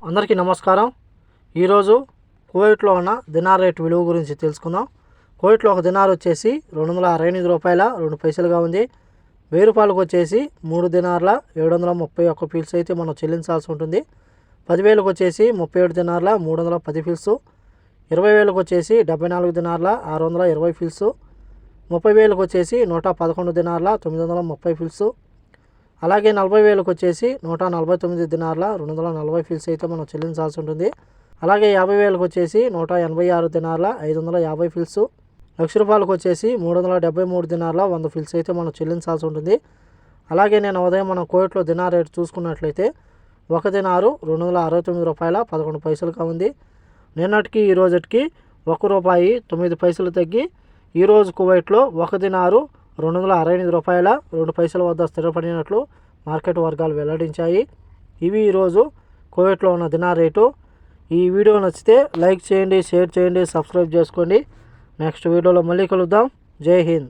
అందరికీ నమస్కారం. ఈరోజు కువైట్లో ఉన్న దినార్ రేట్ విలువ గురించి తెలుసుకుందాం. కువైట్లో ఒక దినార్ వచ్చేసి 268 రూపాయల 2 పైసలుగా ఉంది. 1000 రూపాయలకు వచ్చేసి 3 దినార్ల 731 ఫీల్స్ అయితే మనం చెల్లించాల్సి ఉంటుంది. 10,000కు వచ్చేసి 37 దినార్ల 310 ఫీల్స్, 20,000కు వచ్చేసి 74 దినార్ల 620 ఫీల్స్, 30,000కు వచ్చేసి 111 దినార్ల 930 ఫీల్స్, అలాగే 40,000కు వచ్చేసి 149 దినార్ల 240 ఫీల్స్ అయితే మనం చెల్లించాల్సి ఉంటుంది. అలాగే 50,000కు వచ్చేసి 186 దినార్ల 550 ఫీల్స్, 1,00,000 రూపాయలకు వచ్చేసి 373 దినార్ల 100 ఫీల్స్ అయితే మనం చెల్లించాల్సి ఉంటుంది. అలాగే నేను ఉదయం మనం కువైట్లో దినార్ రేటు చూసుకున్నట్లయితే ఒక దినారు 269 రూపాయల 11 పైసలుగా ఉంది. నిన్నటికి ఈ రోజుకి ₹1.09 తగ్గి ఈరోజు కువైట్లో ఒక దినారు 268 రూపాయల 2 పైసల వద్ద స్థిరపడినట్లు మార్కెట్ వర్గాలు వెల్లడించాయి. ఇవి ఈరోజు కువైట్లో ఉన్న దినార్ రేటు. ఈ వీడియో నచ్చితే లైక్ చేయండి, షేర్ చేయండి, సబ్స్క్రైబ్ చేసుకోండి. నెక్స్ట్ వీడియోలో మళ్ళీ కలుద్దాం. జై హింద్.